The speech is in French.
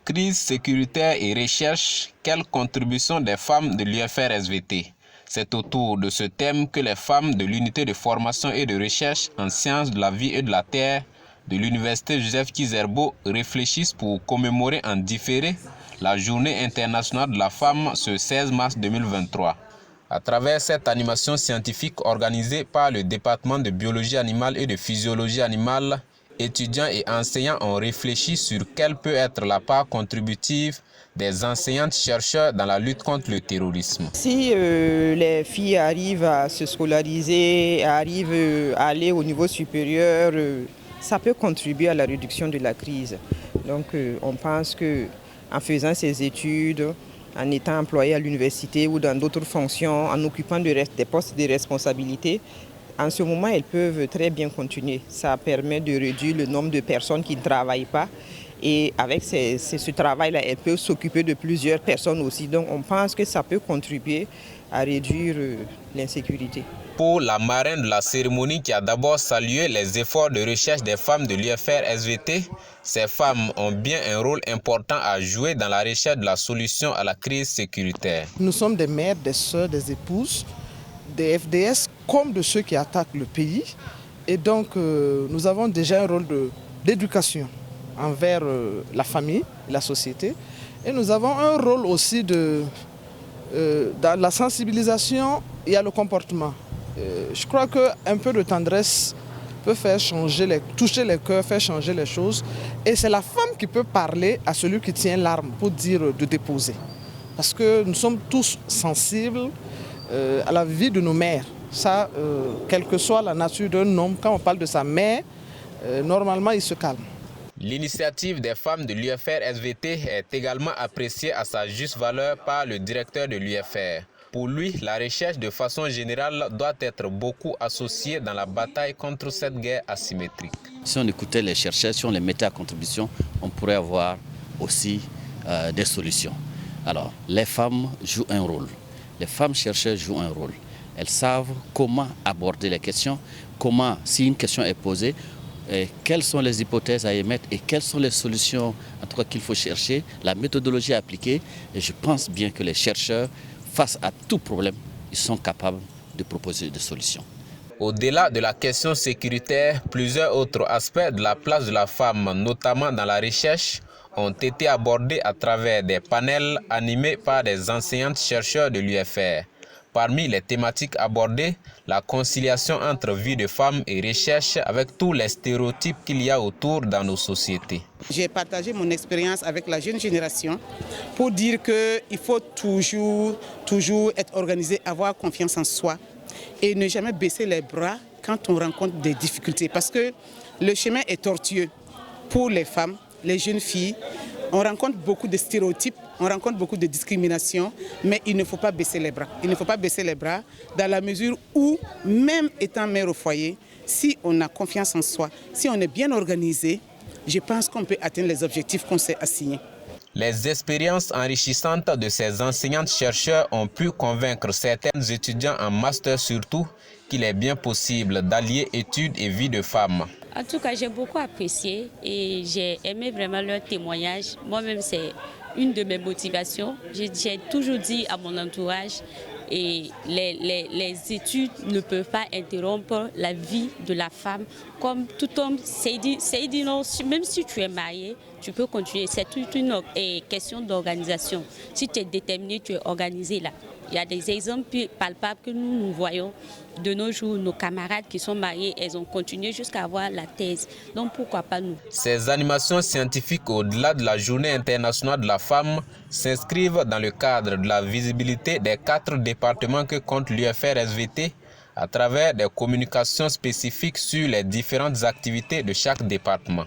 Crise sécuritaire et recherche, quelle contribution des femmes de l'UFR-SVT? C'est autour de ce thème que les femmes de l'unité de formation et de recherche en sciences de la vie et de la terre de l'Université Joseph Kizerbo réfléchissent pour commémorer en différé la Journée internationale de la femme ce 16 mars 2023. À travers cette animation scientifique organisée par le département de biologie animale et de physiologie animale, étudiants et enseignants ont réfléchi sur quelle peut être la part contributive des enseignantes-chercheurs dans la lutte contre le terrorisme. Si les filles arrivent à se scolariser, arrivent à aller au niveau supérieur, ça peut contribuer à la réduction de la crise. Donc on pense qu'en faisant ces études, en étant employé à l'université ou dans d'autres fonctions, en occupant des postes de responsabilité, en ce moment, elles peuvent très bien continuer. Ça permet de réduire le nombre de personnes qui ne travaillent pas. Et avec ce travail-là, elles peuvent s'occuper de plusieurs personnes aussi. Donc on pense que ça peut contribuer à réduire l'insécurité. Pour la marraine de la cérémonie qui a d'abord salué les efforts de recherche des femmes de l'UFR-SVT, ces femmes ont bien un rôle important à jouer dans la recherche de la solution à la crise sécuritaire. Nous sommes des mères, des sœurs, des épouses, des FDS comme de ceux qui attaquent le pays. Et donc nous avons déjà un rôle d'éducation envers la famille et la société. Et nous avons un rôle aussi dans la sensibilisation et le comportement. Je crois qu'un peu de tendresse peut faire toucher les cœurs, faire changer les choses. Et c'est la femme qui peut parler à celui qui tient l'arme pour dire de déposer. Parce que nous sommes tous sensibles à la vie de nos mères. Ça, quelle que soit la nature d'un homme, quand on parle de sa mère, normalement il se calme. L'initiative des femmes de l'UFR-SVT est également appréciée à sa juste valeur par le directeur de l'UFR. Pour lui, la recherche de façon générale doit être beaucoup associée dans la bataille contre cette guerre asymétrique. Si on écoutait les chercheurs, si on les mettait à contribution, on pourrait avoir aussi des solutions. Alors, les femmes jouent un rôle. Les femmes chercheurs jouent un rôle. Elles savent comment aborder les questions, comment, si une question est posée, quelles sont les hypothèses à émettre et quelles sont les solutions en tout cas qu'il faut chercher, la méthodologie appliquée. Et je pense bien que les chercheurs, face à tout problème, ils sont capables de proposer des solutions. Au-delà de la question sécuritaire, plusieurs autres aspects de la place de la femme, notamment dans la recherche, ont été abordés à travers des panels animés par des enseignantes-chercheurs de l'UFR. Parmi les thématiques abordées, la conciliation entre vie de femme et recherche avec tous les stéréotypes qu'il y a autour dans nos sociétés. J'ai partagé mon expérience avec la jeune génération pour dire qu'il faut toujours être organisé, avoir confiance en soi et ne jamais baisser les bras quand on rencontre des difficultés. Parce que le chemin est tortueux pour les femmes, les jeunes filles. On rencontre beaucoup de stéréotypes, on rencontre beaucoup de discriminations, mais il ne faut pas baisser les bras. Il ne faut pas baisser les bras dans la mesure où, même étant mère au foyer, si on a confiance en soi, si on est bien organisé, je pense qu'on peut atteindre les objectifs qu'on s'est assignés. Les expériences enrichissantes de ces enseignantes-chercheurs ont pu convaincre certains étudiants en master surtout qu'il est bien possible d'allier études et vie de femme. En tout cas, j'ai beaucoup apprécié et j'ai aimé vraiment leur témoignage. Moi-même, c'est une de mes motivations. J'ai toujours dit à mon entourage, et les études ne peuvent pas interrompre la vie de la femme. Comme tout homme, c'est dit non, même si tu es marié, tu peux continuer. C'est toute une question d'organisation. Si tu es déterminé, tu es organisé là. Il y a des exemples palpables que nous voyons de nos jours. Nos camarades qui sont mariés, elles ont continué jusqu'à avoir la thèse. Donc pourquoi pas nous? Ces animations scientifiques au-delà de la Journée internationale de la femme s'inscrivent dans le cadre de la visibilité des 4 départements que compte l'UFR-SVT à travers des communications spécifiques sur les différentes activités de chaque département.